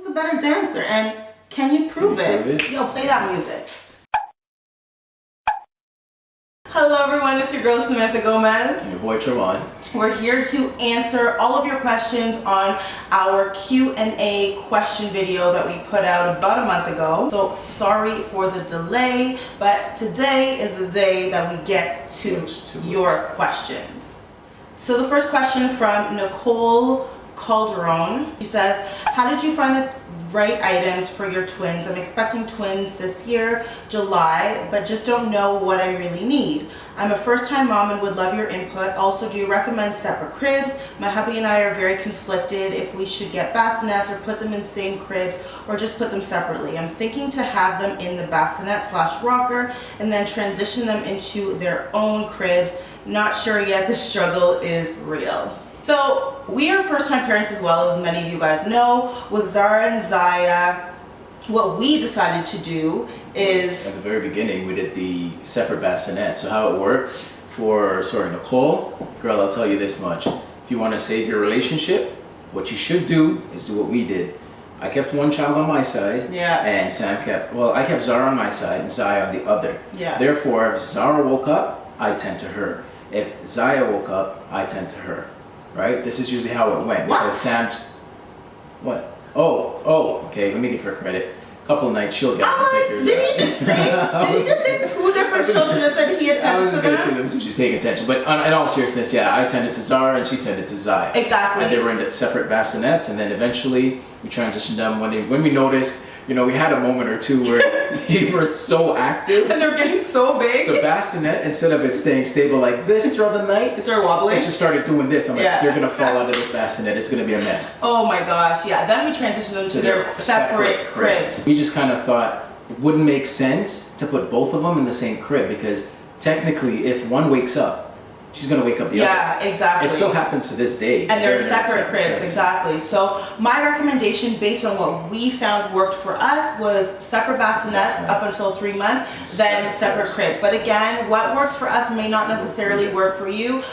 a better dancer, and can you prove it? Yo, play that music. Hello everyone, it's your girl Samantha Gomez. And your boy Trevon. We're here to answer all of your questions on our Q&A question video that we put out about a month ago. So sorry for the delay, but today is the day that we get to your questions. So the first question from Nicole Calderon. She says, how did you find the right items for your twins? I'm expecting twins this year, July, but just don't know what I really need. I'm a first-time mom and would love your input. Also, do you recommend separate cribs? My hubby and I are very conflicted if we should get bassinets or put them in same cribs or just put them separately. I'm thinking to have them in the bassinet/rocker and then transition them into their own cribs. Not sure yet, the struggle is real. So we are first-time parents as well, as many of you guys know. With Zara and Ziya, what we decided to do is... At the very beginning, we did the separate bassinet. So how it worked for, Nicole, girl, I'll tell you this much. If you want to save your relationship, what you should do is do what we did. I kept one child on my side, and I kept Zara on my side and Ziya on the other. Yeah. Therefore, if Zara woke up, I tend to her. If Ziya woke up, I tend to her. Right? This is usually how it went. What? Because What? Oh, okay, let me give her credit. Couple nights she'll get to take her. Did he just say two different children and said he attended to them? I was just going to say them so she's paying attention. But in all seriousness, yeah, I tended to Zara and she tended to Ziya. Exactly. And they were in separate bassinets, and then eventually we transitioned them when we noticed, we had a moment or two where they were so active. And they're getting so big. The bassinet, instead of it staying stable like this throughout the night, it started wobbling. It just started doing this. I'm like, they're going to fall out of this bassinet. It's going to be a mess. Oh my gosh, yeah. Then we transitioned them to their separate cribs. We just kind of thought it wouldn't make sense to put both of them in the same crib because technically if one wakes up, she's going to wake up the other. Yeah, exactly. It still happens to this day. And they're in separate cribs, exactly. So my recommendation based on what we found worked for us was separate bassinets up until 3 months, then separate cribs. But again, what works for us may not necessarily work for you.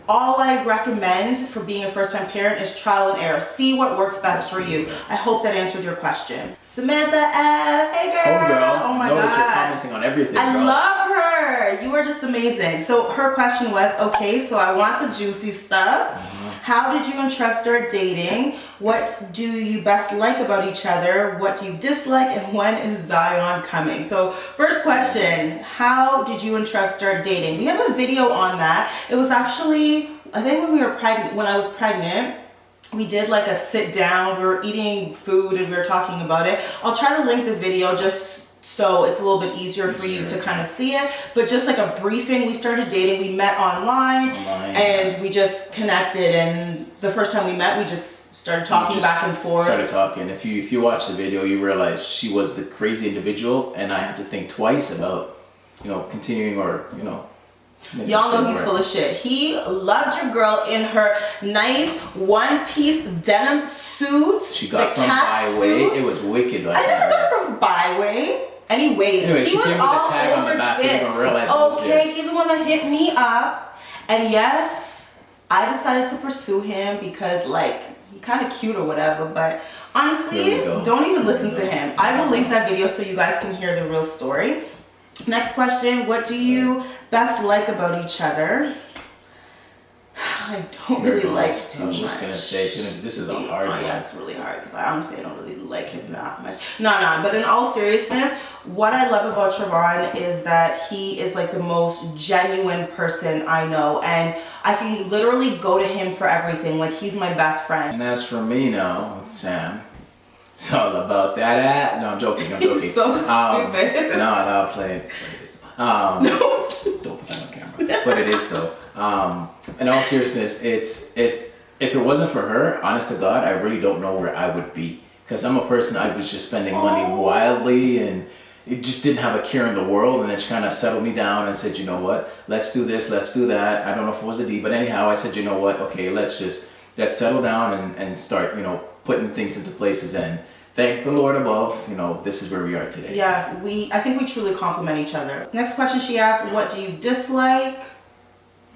All I recommend for being a first-time parent is trial and error. See what works best for you. I hope that answered your question. Samantha F. Hey girl. Oh girl. Oh my Notice gosh. you're commenting on everything, I girl. love her. You are just amazing. So her question was, okay, so I want the juicy stuff. How did you and Trev start dating? What do you best like about each other? What do you dislike? And when is Zion coming? So first question, how did you and Trev start dating? We have a video on that. It was actually, I think when I was pregnant, we did like a sit down, we were eating food and we were talking about it. I'll try to link the video just so it's a little bit easier for you to kind of see it, but just like a briefing. We started dating, we met online. And we just connected, and the first time we met we just started talking back and forth. Started talking. If you watch the video, you realize she was the crazy individual and I had to think twice about continuing or Y'all know he's full of shit. He loved your girl in her nice one-piece denim suit. She got from Byway. It was wicked. I never got from Byway. Anyways, he was all over this. Okay, he's the one that hit me up. And yes, I decided to pursue him because like, he kind of cute or whatever, but honestly, don't even listen to him. I will link that video so you guys can hear the real story. Next question, what do you best like about each other? I don't really like too much. I was just going to say, this is a hard one. Yeah, it's really hard because I honestly don't really like him that much. No, but in all seriousness, what I love about Trevon is that he is like the most genuine person I know, and I can literally go to him for everything. Like, he's my best friend. And as for me now, with Sam, it's all about that. No, I'm joking. He's so stupid. No, I'll play it. No. Don't put that on camera. But it is though. In all seriousness, it's if it wasn't for her, honest to God, I really don't know where I would be. Because I'm a person, I was just spending money wildly and it just didn't have a care in the world. And then she kind of settled me down and said, you know what, let's do this, let's do that. I don't know if it was a D, but anyhow, I said, you know what, okay, let's settle down and start, putting things into places. And thank the Lord above, this is where we are today. Yeah, I think we truly complement each other. Next question she asked, what do you dislike?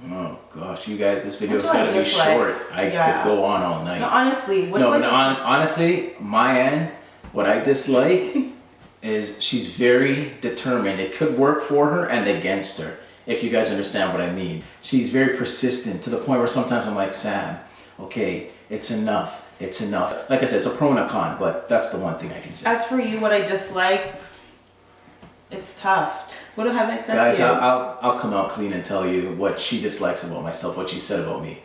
Oh gosh, you guys, this video's gotta be short. I could go on all night. No, honestly, honestly, my end, What I dislike is she's very determined. It could work for her and against her, if you guys understand what I mean. She's very persistent to the point where sometimes I'm like, Sam, okay, it's enough. It's enough. Like I said, it's a pro and a con, but that's the one thing I can say. As for you, what I dislike, it's tough. What have I said Guys, to you? I'll come out clean and tell you what she dislikes about myself, what she said about me.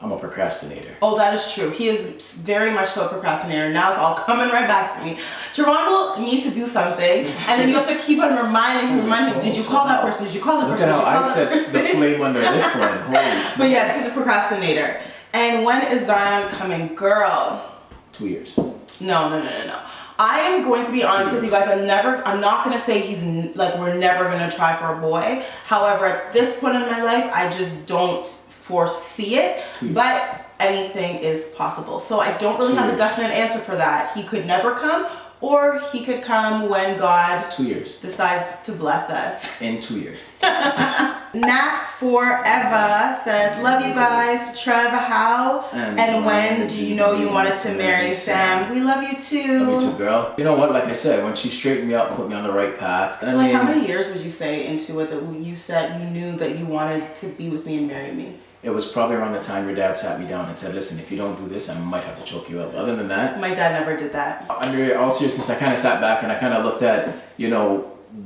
I'm a procrastinator. Oh, that is true. He is very much so a procrastinator. Now it's all coming right back to me. Teron will need to do something, and then you have to keep on reminding him, did you call that person? Did you call that person? Look at how I set the flame under this one. Holy But yes, he's a procrastinator. And when is Zion coming? Girl. 2 years. No. I am going to be honest with you guys. I'm not going to say we're never going to try for a boy. However, at this point in my life, I just don't foresee it, but anything is possible. So I don't really have a definite answer for that. He could never come, or he could come when God 2 years decides to bless us. In 2 years. Nat Forever says, love you guys. Trev, how and when do you know you wanted to marry Sam? We love you too. Love you too, girl. You know what? Like I said, when she straightened me up, put me on the right path. So like, how many years would you say into it that you said you knew that you wanted to be with me and marry me? It was probably around the time your dad sat me down and said, listen, if you don't do this, I might have to choke you up. Other than that, my dad never did that. Under all seriousness, I kind of sat back and I kind of looked at,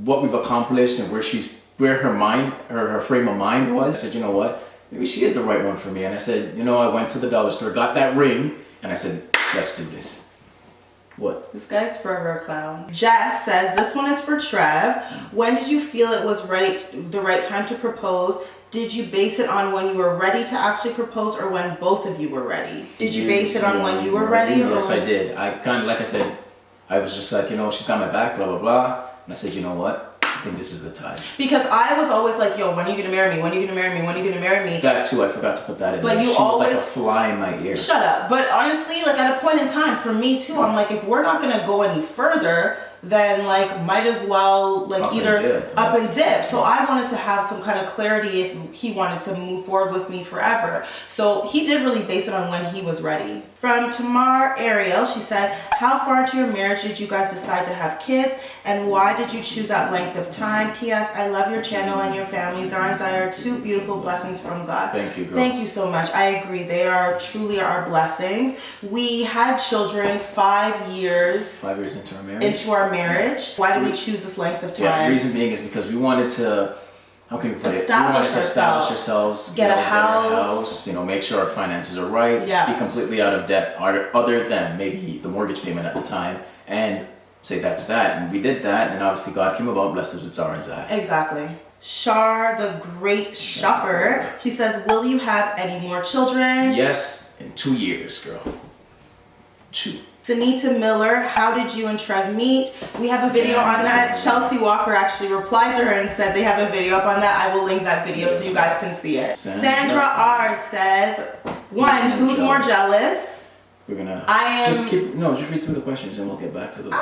what we've accomplished and where her mind, her frame of mind was. I said, you know what, maybe she is the right one for me. And I said, I went to the dollar store, got that ring, and I said, let's do this. What? This guy's forever a clown. Jess says, this one is for Trev. When did you feel it was the right time to propose? Did you base it on when you were ready to actually propose, or when both of you were ready? Did you base it on when you were ready? Yes, I did. I kind of, like I said, I was just like, she's got my back, blah, blah, blah. And I said, you know what? I think this is the time. Because I was always like, yo, when are you going to marry me? When are you going to marry me? When are you going to marry me? That too, I forgot to put that in. But there. you she always... was like a fly in my ear. Shut up. But honestly, like at a point in time, for me too, I'm like, if we're not going to go any further, then like might as well like up and dip. So I wanted to have some kind of clarity if he wanted to move forward with me forever. So he did really base it on when he was ready. From Tamar Ariel, she said, how far into your marriage did you guys decide to have kids, and why did you choose that length of time? P.S. I love your channel and your family. Zara and Ziya are two beautiful blessings from God. Thank you, girl. Thank you so much. I agree. They are truly our blessings. We had children 5 years. 5 years into our marriage. Why did we choose this length of time? Yeah, the reason being is because we wanted to, how can we put it? We wanted to establish ourselves, get a house, make sure our finances are right, be completely out of debt, other than maybe the mortgage payment at the time, and say that's that. And we did that, and obviously God came about, blessed us with Zara and Ziya. Exactly. Shar, the great shopper, she says, will you have any more children? Yes, in 2 years, girl. 2. Anita Miller, how did you and Trev meet? We have a video on that. Chelsea Walker actually replied to her and said they have a video up on that. I will link that video so you guys can see it. Sandra R says, one, who's more jealous? We're gonna just read through the questions and we'll get back to those.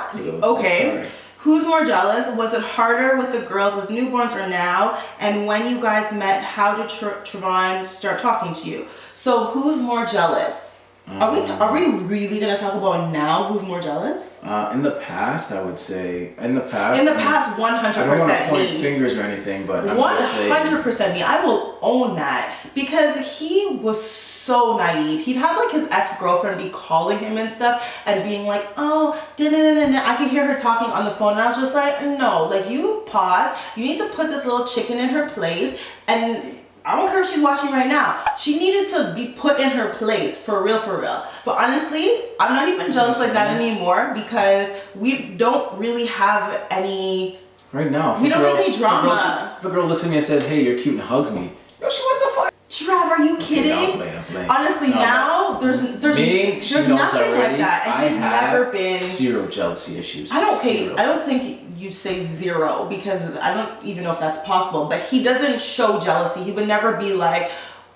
Okay. So who's more jealous? Was it harder with the girls as newborns or now? And when you guys met, how did Trevon start talking to you? So who's more jealous? Are we really gonna talk about now? Who's more jealous? In the past, I would say. In the past, 100% I don't want to point fingers or anything, but 100% me. I will own that because he was so naive. He'd have like his ex-girlfriend be calling him and stuff and being like, oh, I could hear her talking on the phone, and I was just like, no, like you pause. You need to put this little chicken in her place, and I don't care if she's watching right now. She needed to be put in her place, for real, for real. But honestly, I'm not even jealous like that anymore because we don't really have any... Right now, we don't have any drama. If a girl looks at me and says, hey, you're cute, and hugs me, yo, she wants to fuck. Trev, are you kidding? I'm playing. Honestly, now there's nothing like that, and he's never been... Zero jealousy issues. I don't think you say zero because I don't even know if that's possible, but he doesn't show jealousy. He would never be like,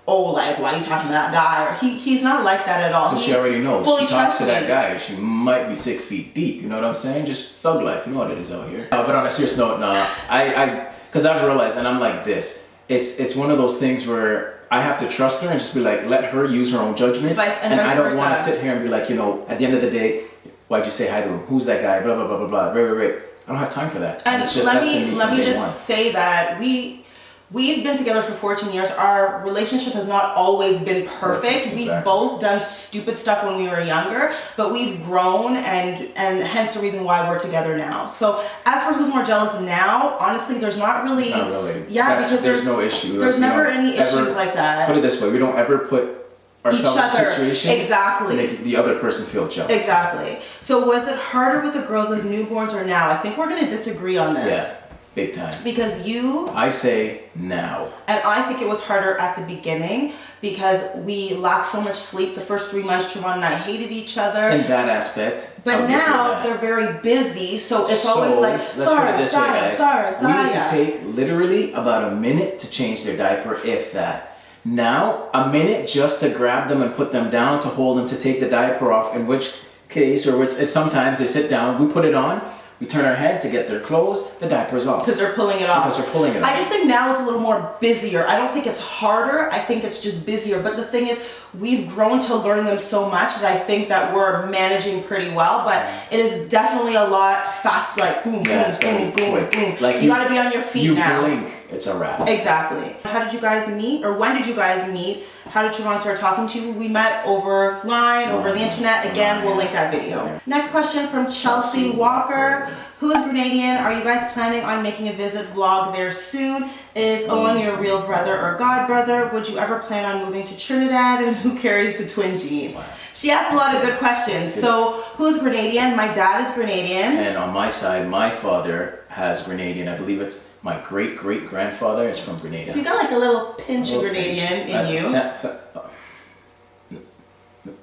oh, like, why are you talking to that guy? Or he's not like that at all. She already knows. She talks to that guy. She might be 6 feet deep. You know what I'm saying? Just thug life. You know what it is out here. But on a serious note, because I've realized, and I'm like this, it's one of those things where I have to trust her and just be like, let her use her own judgment. And I don't want to sit here and be like, at the end of the day, Why'd you say hi to him? Who's that guy? Blah, blah, blah, blah, blah. Right. I don't have time for that. And it's just, let me just say that we've been together for 14 years. Our relationship has not always been perfect. Exactly. We've both done stupid stuff when we were younger, but we've grown, and hence the reason why we're together now. So as for who's more jealous now, honestly, there's not really. It's not really. Yeah, because there's no issue. There's never any issues like that. Put it this way: we don't ever put ourselves in a situation exactly to make the other person feel jealous. Exactly. So was it harder with the girls as newborns or now? I think we're going to disagree on this. Yeah. Big time. Because I say now. And I think it was harder at the beginning because we lacked so much sleep. The first 3 months, Trevon and I hated each other. In that aspect. But now they're very busy, so it's always like, Zara. We used to take literally about a minute to change their diaper, if that. Now, a minute just to grab them and put them down, to hold them, to take the diaper off, in which case, sometimes they sit down, we put it on, we turn our head to get their clothes, the diaper's off. Because they're pulling it off. I just think now it's a little more busier. I don't think it's harder, I think it's just busier. But the thing is, we've grown to learn them so much that I think that we're managing pretty well, but it is definitely a lot faster, like boom, boom. Like you gotta be on your feet now. You blink, it's a wrap. Exactly. How did you guys meet, or when did you guys meet? How did Trevon start talking to you? We met over the internet. Again, we'll link that video. Next question from Chelsea Walker. Who is Grenadian? Are you guys planning on making a visit vlog there soon? Is Owen your real brother or god brother? Would you ever plan on moving to Trinidad? And who carries the twin gene? Wow. She asked a lot of good questions. So who's Grenadian? My dad is Grenadian. And on my side, my father has Grenadian. I believe it's my great-great-grandfather is from Grenada. So you got like a little pinch of Grenadian in you.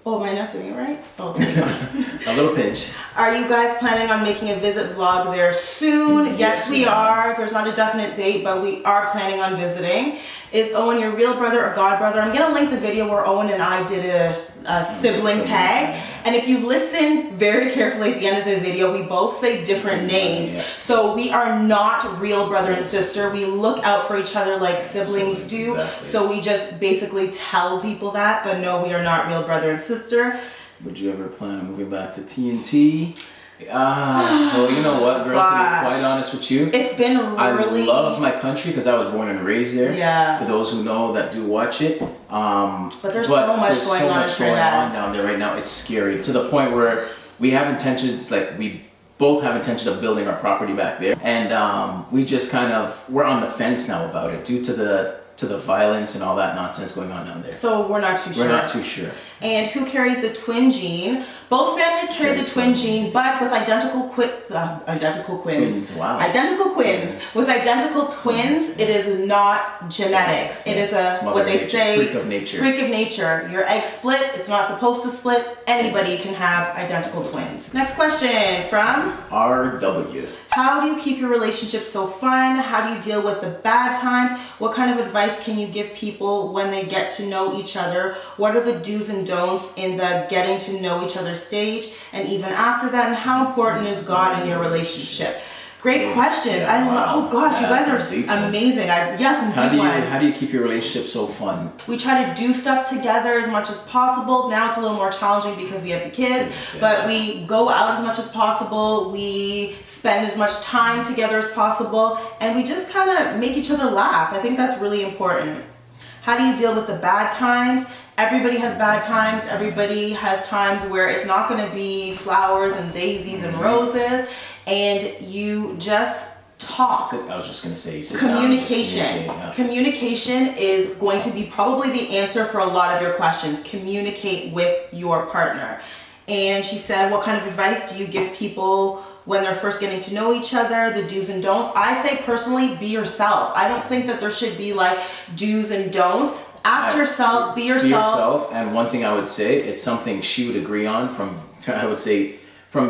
Oh, am I not doing it right? Oh, there you go. A little pinch. Are you guys planning on making a visit vlog there soon? Yes, we are. There's not a definite date, but we are planning on visiting. Is Owen your real brother or god brother? I'm going to link the video where Owen and I did a sibling tag. And if you listen very carefully at the end of the video, we both say different names. Yeah. So we are not real brother and sister. We look out for each other like siblings do. Exactly. So we just basically tell people that, but no, we are not real brother and sister. Would you ever plan on moving back to TNT? Well, you know what, girl, to be quite honest with you, it's been really... I love my country because I was born and raised there. Yeah. For those who know that do watch it. But there's so much going on down there right now. It's scary to the point where we have intentions, like we both have intentions of building our property back there. And we just we're on the fence now about it due to the violence and all that nonsense going on down there. So we're not too sure. We're not too sure. And who carries the twin gene? Both families carry the twin gene, but with identical twins. Wow. Identical twins. With identical twins, it is not genetics. It is what they say, freak of nature. Freak of nature. Your egg split. It's not supposed to split. Anybody can have identical twins. Next question from RW. How do you keep your relationship so fun? How do you deal with the bad times? What kind of advice can you give people when they get to know each other? What are the do's and don'ts in the getting to know each other stage and even after that? And how important is God in your relationship? Great questions. Oh gosh, you guys are amazing. How do you keep your relationship so fun? We try to do stuff together as much as possible. Now it's a little more challenging because we have the kids, but we go out as much as possible. We spend as much time together as possible, and we just kind of make each other laugh. I think that's really important. How do you deal with the bad times? Everybody has bad times. Everybody has times where it's not going to be flowers and daisies and roses, and you just talk. I was just going to say, communication. Communication is going to be probably the answer for a lot of your questions. Communicate with your partner. And she said, what kind of advice do you give people when they're first getting to know each other, the do's and don'ts? I say personally, be yourself. I don't think that there should be like do's and don'ts. Act yourself, be yourself. Be yourself, and one thing I would say, it's something she would agree on from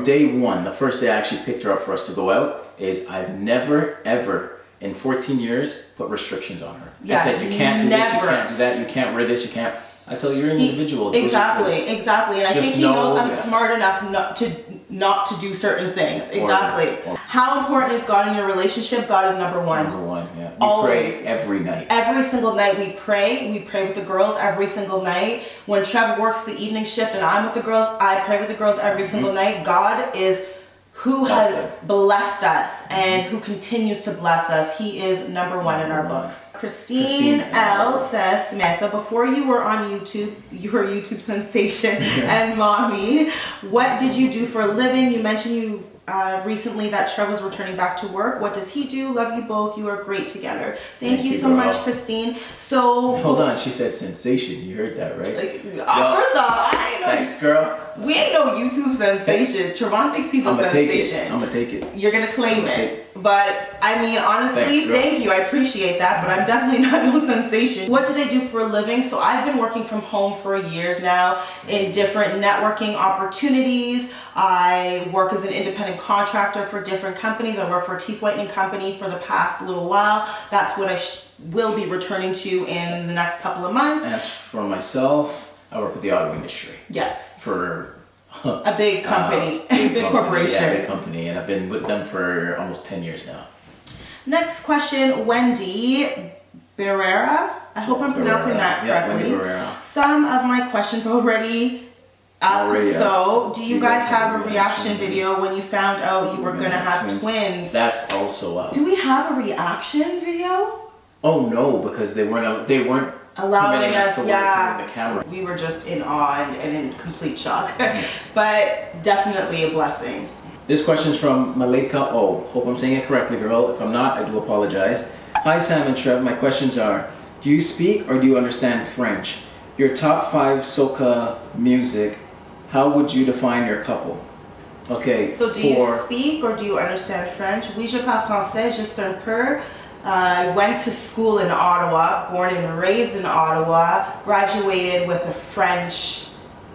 day one, the first day I actually picked her up for us to go out, is I've never, ever, in 14 years, put restrictions on her. I said, you can't do this, you can't do that, you can't wear this, you can't. I tell you, you're an individual. Exactly. And I think he knows I'm smart enough to not to do certain things. Exactly. How important is God in your relationship? God is number one. Number one, yeah. We Always. pray every night. Every single night we pray. We pray with the girls every single night. When Trev works the evening shift and I'm with the girls, I pray with the girls every single night. God is who has blessed us and who continues to bless us. He is number one in our books. Christine L says, Samantha, before you were on YouTube, you were a YouTube sensation and mommy. What did you do for a living? You mentioned you recently that Trev was returning back to work. What does he do? Love you both. You are great together. Thank you so much, Christine. So hold on, she said sensation. You heard that, right? Like, first off, I ain't know. Thanks, girl. We ain't no YouTube sensation. Trevon thinks he's a sensation. I'm gonna take it. You're gonna claim it. But I mean, honestly, thank you. I appreciate that, but I'm definitely not no sensation. What did I do for a living? So I've been working from home for years now in different networking opportunities. I work as an independent contractor for different companies. I work for a teeth whitening company for the past little while. That's what I will be returning to in the next couple of months. As for myself, I work with the auto industry. Yes. For a big company, a big corporation. Yeah, a big company, and I've been with them for almost 10 years now. Next question, Wendy Barrera. I hope I'm pronouncing that correctly. Yeah, Wendy Barrera. Some of my questions already up. So, do you guys have a reaction video when you found out you were gonna have twins? That's also up. Do we have a reaction video? Oh no, because they weren't allowing us, to look the camera. We were just in awe and in complete shock. But definitely a blessing. This question's from Malika O. Hope I'm saying it correctly, girl. If I'm not, I do apologize. Hi Sam and Trev, my questions are, do you speak or do you understand French? Your top 5 soca music, how would you define your couple? Okay. So do you speak or do you understand French? Oui, je parle français, juste un peu. I went to school in Ottawa, born and raised in Ottawa, graduated with a French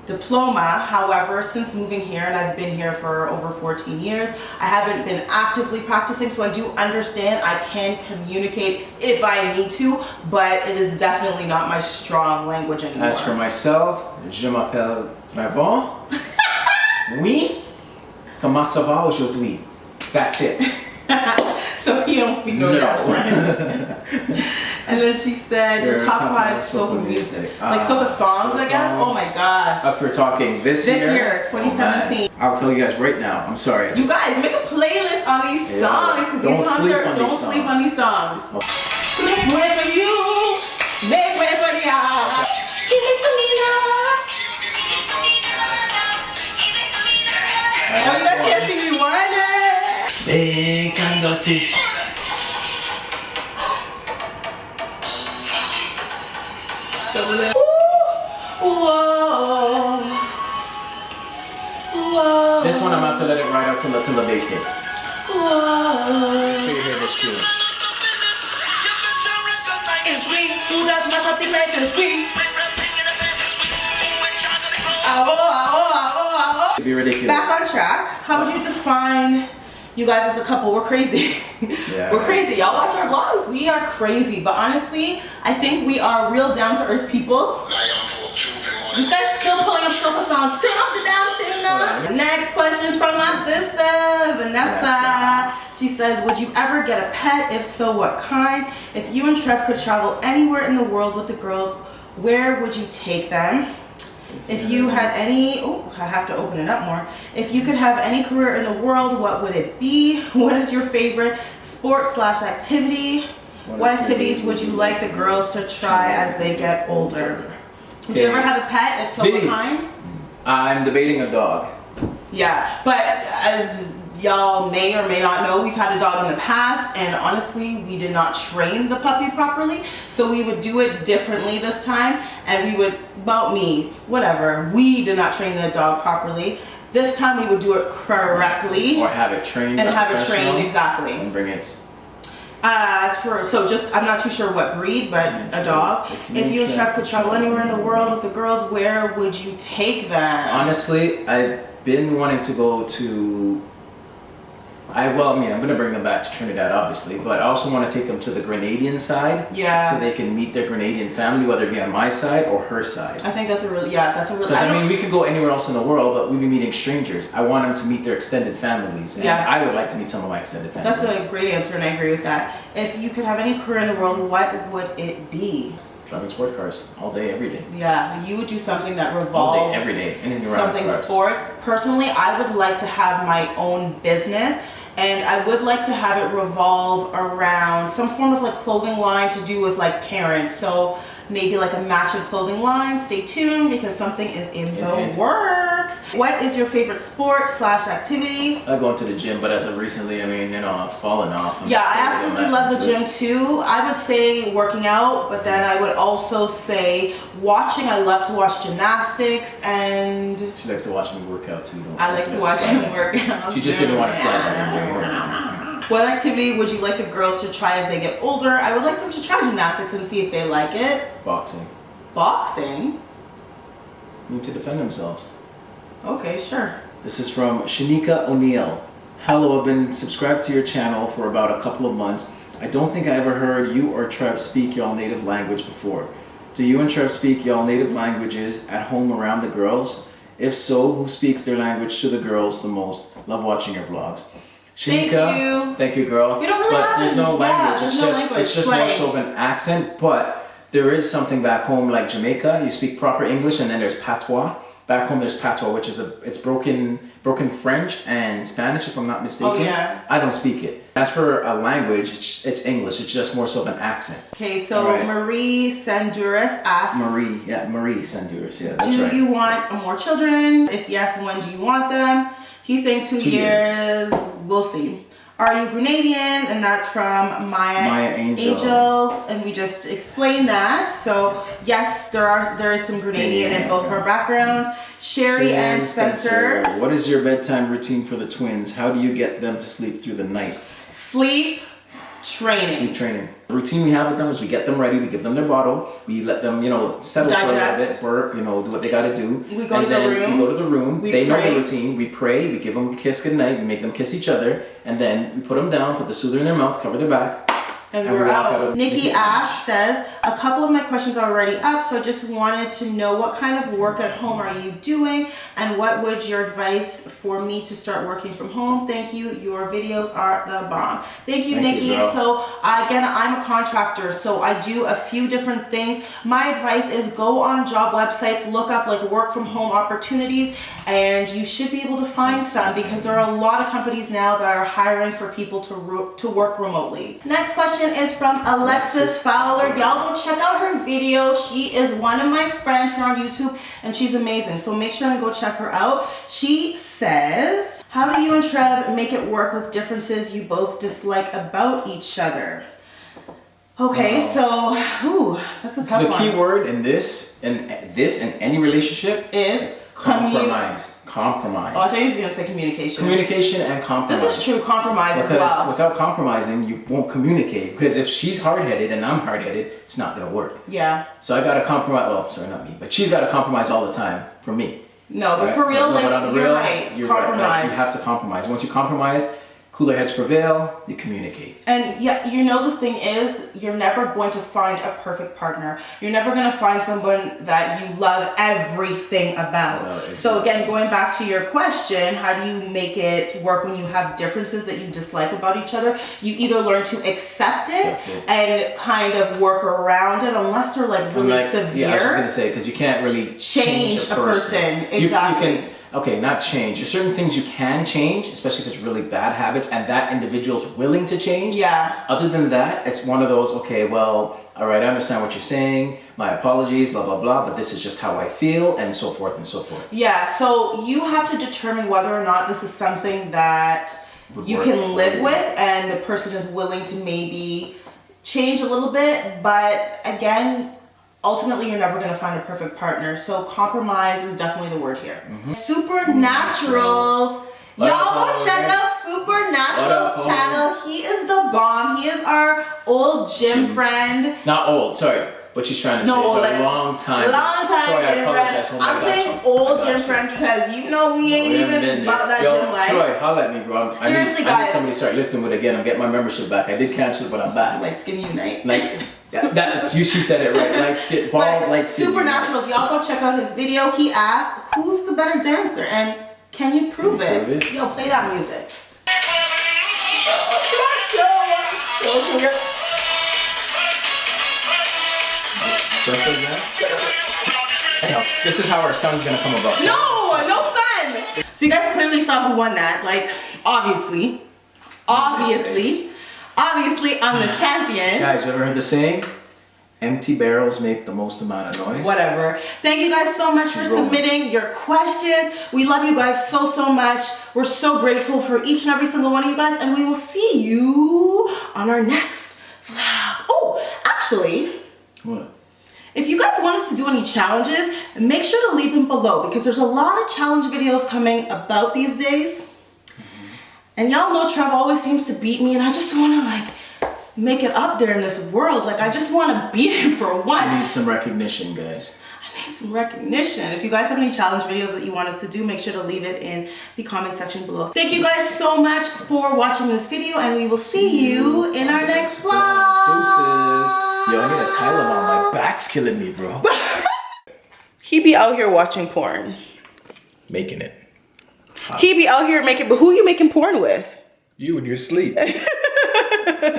diploma. However, since moving here, and I've been here for over 14 years, I haven't been actively practicing, so I do understand. I can communicate if I need to, but it is definitely not my strong language anymore. As for myself, je m'appelle Trevon. Oui, comment ça va aujourd'hui? That's it. So you don't speak no French. And then she said your top 5 soca music. Like soca songs, I guess? Oh my gosh. If we're talking this year, 2017. I'll tell you guys right now. I'm sorry. You guys, make a playlist on these songs. Because these songs don't sleep on these songs. So make way for you. Make way for the y'all. Give it to me now. Oh, you guys can't see me whining. Stink and dirty. This one I'm about to let it ride out till the bass hit. Make sure you hear this tune. It's sweet. Who does mash up the place? It's sweet. To be ridiculous. Back on track. How would you define you guys as a couple? We're crazy. Yeah. We're crazy. Y'all watch our vlogs. We are crazy. But honestly, I think we are real down to earth people. This guy's still pulling up soca songs. Next question is from my sister, Vanessa. She says, would you ever get a pet? If so, what kind? If you and Trev could travel anywhere in the world with the girls, where would you take them? If you had any, I have to open it up more. If you could have any career in the world, what would it be? What is your favorite sport/activity? What activities would you like the girls to try as they get older? Would you ever have a pet? If so, what kind? I'm debating a dog. Yeah, but as y'all may or may not know, we've had a dog in the past, and honestly, we did not train the puppy properly, so we would do it differently this time, and we would, we did not train the dog properly. This time we would do it correctly. Or have it trained. And have it trained, exactly. And bring it. I'm not too sure what breed, but a dog. If you and Trev could travel anywhere in the world with the girls, where would you take them? Honestly, I've been wanting to go to I'm going to bring them back to Trinidad, obviously, but I also want to take them to the Grenadian side. Yeah. So they can meet their Grenadian family, whether it be on my side or her side. I think that's a really. Because we could go anywhere else in the world, but we'd be meeting strangers. I want them to meet their extended families, and I would like to meet some of my extended families. That's a great answer, and I agree with that. If you could have any career in the world, what would it be? Driving sport cars all day, every day. Yeah, you would do something that revolves all day, every day, anything around something cars. Sports. Personally, I would like to have my own business, and I would like to have it revolve around some form of like clothing line to do with like parents. So maybe like a matching clothing line. Stay tuned because something is in the works. What is your favorite sport/activity? I go into the gym, but as of recently, I've fallen off. Yeah, I absolutely love the gym too. I would say working out, but then I would also say watching. I love to watch gymnastics, and she likes to watch me work out too. I like to watch him work out. She just didn't want to slide that in there. What activity would you like the girls to try as they get older? I would like them to try gymnastics and see if they like it. Boxing. Boxing? Need to defend themselves. Okay, sure. This is from Shanika O'Neill. Hello, I've been subscribed to your channel for about a couple of months. I don't think I ever heard you or Trev speak y'all native language before. Do you and Trev speak y'all native languages at home around the girls? If so, who speaks their language to the girls the most? Love watching your vlogs. Shanika, thank you, girl. You don't really but there's no language. It's just more so of an accent. But there is something back home, like Jamaica. You speak proper English, and then there's patois. Back home, there's patois, which is it's broken French and Spanish, if I'm not mistaken. Oh yeah. I don't speak it. As for a language, it's English. It's just more so of an accent. Okay, so Marie Sanduras asks. Marie Sanduras. Yeah, that's right. Do you want more children? If yes, when do you want them? He's saying 2 years. We'll see. Are you Grenadian? And that's from Maya Angel. And we just explained that. So yes, there is some Grenadian in both of our backgrounds. Sherry and Spencer. What is your bedtime routine for the twins? How do you get them to sleep through the night? Sleep training. Sleep training. The routine we have with them is we get them ready, we give them their bottle, we let them, settle for a little bit, burp, do what they gotta do. We go to the room. We go to the room. They know the routine. We pray, we give them a kiss goodnight, we make them kiss each other, and then we put them down, put the soother in their mouth, cover their back. And we're out. Nikki Ash says, a couple of my questions are already up, so I just wanted to know what kind of work at home are you doing, and what would your advice for me to start working from home? Thank you. Your videos are the bomb. Thank you, Nikki. So again, I'm a contractor, so I do a few different things. My advice is go on job websites, look up like work from home opportunities, and you should be able to find some because there are a lot of companies now that are hiring for people to work remotely. Next question is from Alexis Fowler. Y'all go check out her video. She is one of my friends here on YouTube and she's amazing. So make sure and go check her out. She says, how do you and Trev make it work with differences you both dislike about each other? Okay, so that's a tough one. The key word in this and any relationship is compromise. Oh, I thought you was gonna say communication. Communication and compromise. This is true, compromise as well. Without compromising, you won't communicate. Because if she's hard-headed and I'm hard-headed, it's not gonna work. Yeah. So I gotta compromise. Well, sorry, not me, but she's gotta compromise all the time for me. No, but for real, you're right. Compromise. You have to compromise. Once you compromise, cooler heads prevail, you communicate. And yeah, the thing is, you're never going to find a perfect partner. You're never going to find someone that you love everything about. No, exactly. So again, going back to your question, how do you make it work when you have differences that you dislike about each other? You either learn to accept it and kind of work around it, unless they're like really severe. Yeah, I was just going to say, because you can't really change a person. Exactly. You can, okay, not change. There's certain things you can change, especially if it's really bad habits and that individual's willing to change. Yeah. Other than that, it's one of those, okay, well, all right, I understand what you're saying. My apologies, blah, blah, blah, but this is just how I feel, and so forth and so forth. Yeah, so you have to determine whether or not this is something that you can live with and the person is willing to maybe change a little bit, but again, ultimately, you're never going to find a perfect partner. So compromise is definitely the word here. Supernaturals. Y'all go check out Supernatural's channel. He is the bomb. He is our old gym friend. Not old, sorry. what she's trying to No, say. It's like, a long time. Long time Troy, I gym apologize. friend. Oh my I'm gosh. saying I old got gym you. friend because you know we ain't We haven't even been about that there. gym life. Troy, holla at me, bro. Seriously, I guys. need somebody to start lifting with again. I'm getting my membership back. I did cancel it, but I'm back. Light skin unite. Like, she said it right. Light skin, bald, light skin. Supernaturals, y'all go check out his video. He asked, who's the better dancer? And can you prove it? Yo, play that music. Just like that? This is how our son's gonna come about. No son! So you guys clearly saw who won that. Like, obviously, I'm the champion. Guys, you ever heard the saying? Empty barrels make the most amount of noise. Whatever. Thank you guys so much for submitting your questions. We love you guys so much. We're so grateful for each and every single one of you guys, and we will see you on our next vlog. Oh, actually. What? If you guys want us to do any challenges, make sure to leave them below because there's a lot of challenge videos coming about these days. And y'all know Trev always seems to beat me, and I just want to like make it up there in this world. Like I just want to beat him for once. I need some recognition, guys. I need some recognition. If you guys have any challenge videos that you want us to do, make sure to leave it in the comment section below. Thank you guys so much for watching this video, and we will see you in our next vlog. Deuces. Yo, I need a Tylenol. My back's killing me, bro. He be out here watching porn. Making it. He be out here making, but who you making porn with? You in your sleep.